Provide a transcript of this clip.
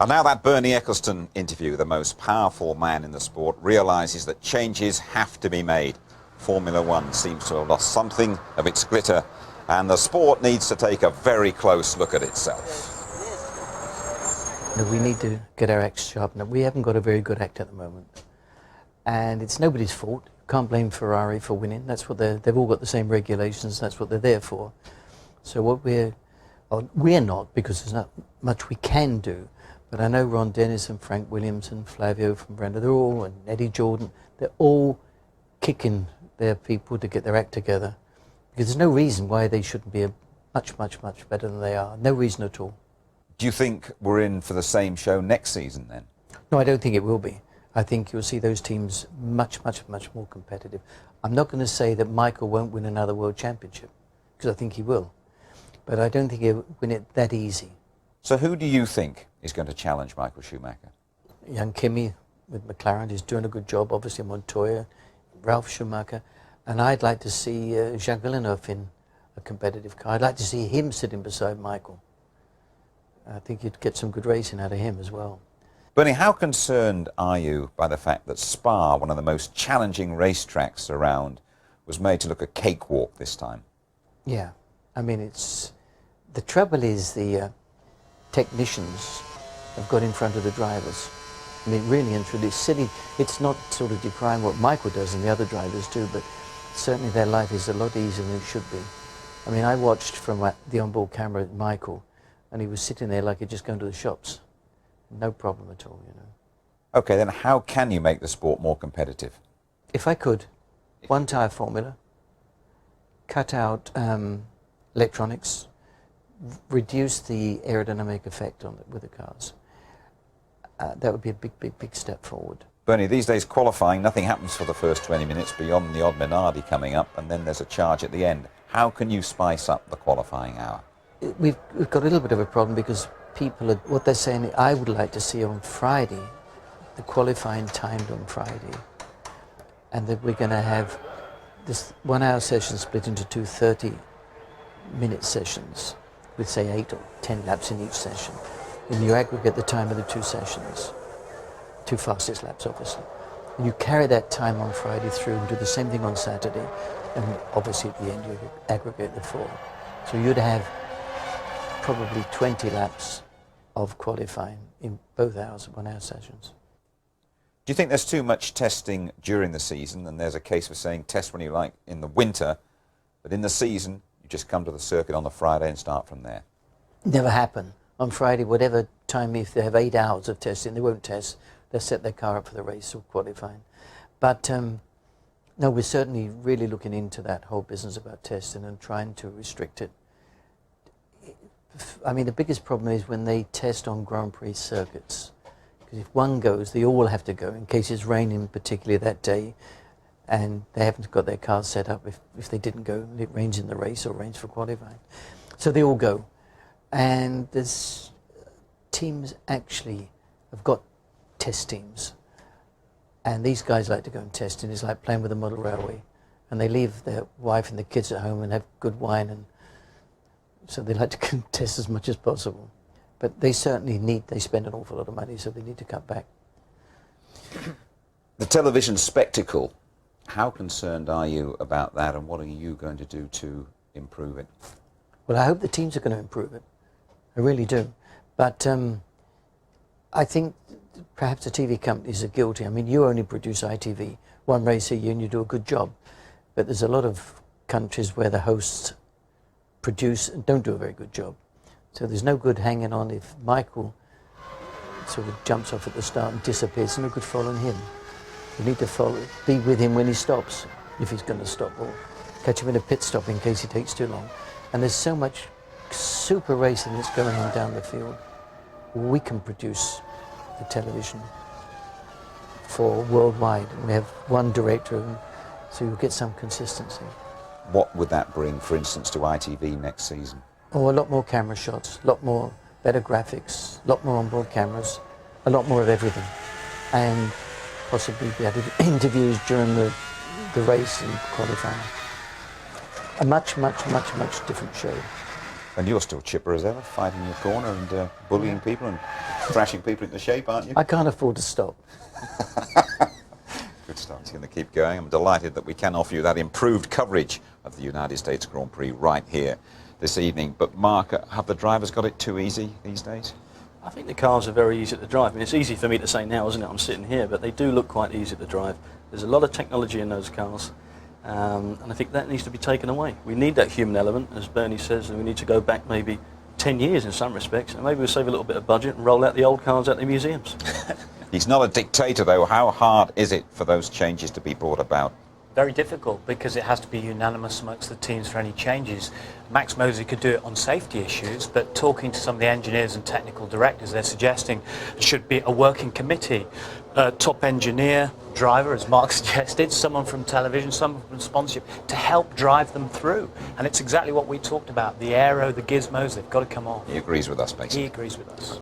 And now that Bernie Ecclestone interview, the most powerful man in the sport, realises that changes have to be made. Formula One seems to have lost something of its glitter, and the sport needs to take a very close look at itself. We need to get our acts sharpened. We haven't got a very good act at the moment. And it's nobody's fault. Can't blame Ferrari for winning. That's what they've all got the same regulations. That's what they're there for. So what we're not, because there's not much we can do. But I know Ron Dennis and Frank Williams and Flavio from Brenda, they're all, and Eddie Jordan, they're all kicking their people to get their act together. Because there's no reason why they shouldn't be much better than they are. No reason at all. Do you think we're in for the same show next season then? No, I don't think it will be. I think you'll see those teams much more competitive. I'm not going to say that Michael won't win another world championship, because I think he will. But I don't think he'll win it that easy. So who do you think is going to challenge Michael Schumacher? Young Kimi with McLaren is doing a good job, obviously Montoya, Ralf Schumacher, and I'd like to see Jacques Villeneuve in a competitive car. I'd like to see him sitting beside Michael. I think you'd get some good racing out of him as well. Bernie, how concerned are you by the fact that Spa, one of the most challenging racetracks around, was made to look a cakewalk this time? Yeah, I mean, the trouble is the technicians have got in front of the drivers. I mean, really and truly, it's silly. It's not sort of decrying what Michael does and the other drivers do, but certainly their life is a lot easier than it should be. I mean, I watched from the onboard camera at Michael, and he was sitting there like he'd just gone to the shops. No problem at all, you know. Okay, then how can you make the sport more competitive? If I could, one tyre formula, cut out electronics, reduce the aerodynamic effect with the cars. That would be a big step forward. Bernie, these days qualifying, nothing happens for the first 20 minutes beyond the odd Minardi coming up, and then there's a charge at the end. How can you spice up the qualifying hour? We've got a little bit of a problem because people what they're saying, I would like to see on Friday, the qualifying timed on Friday, and that we're going to have this 1 hour session split into two 30-minute sessions with say 8 or 10 laps in each session. And you aggregate the time of the two sessions, two fastest laps obviously. And you carry that time on Friday through and do the same thing on Saturday, and obviously at the end you aggregate the four. So you'd have probably 20 laps of qualifying in both hours, 1 hour sessions. Do you think there's too much testing during the season, and there's a case for saying test when you like in the winter, but in the season you just come to the circuit on the Friday and start from there? Never happen. On Friday, whatever time, if they have 8 hours of testing, they won't test. They'll set their car up for the race or qualifying. But no, we're certainly really looking into that whole business about testing and trying to restrict it. I mean, the biggest problem is when they test on Grand Prix circuits. Because if one goes, they all have to go in case it's raining particularly that day, and they haven't got their cars set up. If they didn't go, it rains in the race or rains for qualifying. So they all go. And there's teams actually have got test teams. And these guys like to go and test, and it's like playing with a model railway. And they leave their wife and the kids at home and have good wine, and so they like to contest as much as possible. But they certainly they spend an awful lot of money, so they need to cut back. The television spectacle, how concerned are you about that, and what are you going to do to improve it? Well, I hope the teams are going to improve it. I really do. But I think perhaps the TV companies are guilty. I mean, you only produce ITV, one race a year, and you do a good job. But there's a lot of countries where the hosts produce and don't do a very good job. So there's no good hanging on if Michael sort of jumps off at the start and disappears. There's no good following him. You need to be with him when he stops, if he's going to stop, or catch him in a pit stop in case he takes too long. And there's so much super racing that's going on down the field. We can produce the television for worldwide. And we have one director, so you'll get some consistency. What would that bring, for instance, to ITV next season? Oh, a lot more camera shots, a lot more better graphics, a lot more onboard cameras, a lot more of everything. And possibly be able to do interviews during the race and qualifying. A much different show. And you're still chipper as ever, fighting your corner and bullying people and crashing people into shape, aren't you? I can't afford to stop. Good start. It's going to keep going. I'm delighted that we can offer you that improved coverage of the United States Grand Prix right here this evening. But Mark, have the drivers got it too easy these days? I think the cars are very easy to drive. I mean, it's easy for me to say now, isn't it? I'm sitting here, but they do look quite easy to drive. There's a lot of technology in those cars, and I think that needs to be taken away. We need that human element, as Bernie says, and we need to go back maybe 10 years in some respects, and maybe we'll save a little bit of budget and roll out the old cars at the museums. He's not a dictator, though. How hard is it for those changes to be brought about? Very difficult, because it has to be unanimous amongst the teams for any changes. Max Mosley could do it on safety issues, but talking to some of the engineers and technical directors, they're suggesting it should be a working committee. Top engineer, driver, as Mark suggested, someone from television, someone from sponsorship, to help drive them through. And it's exactly what we talked about. The aero, the gizmos, they've got to come off. He agrees with us, basically. He agrees with us.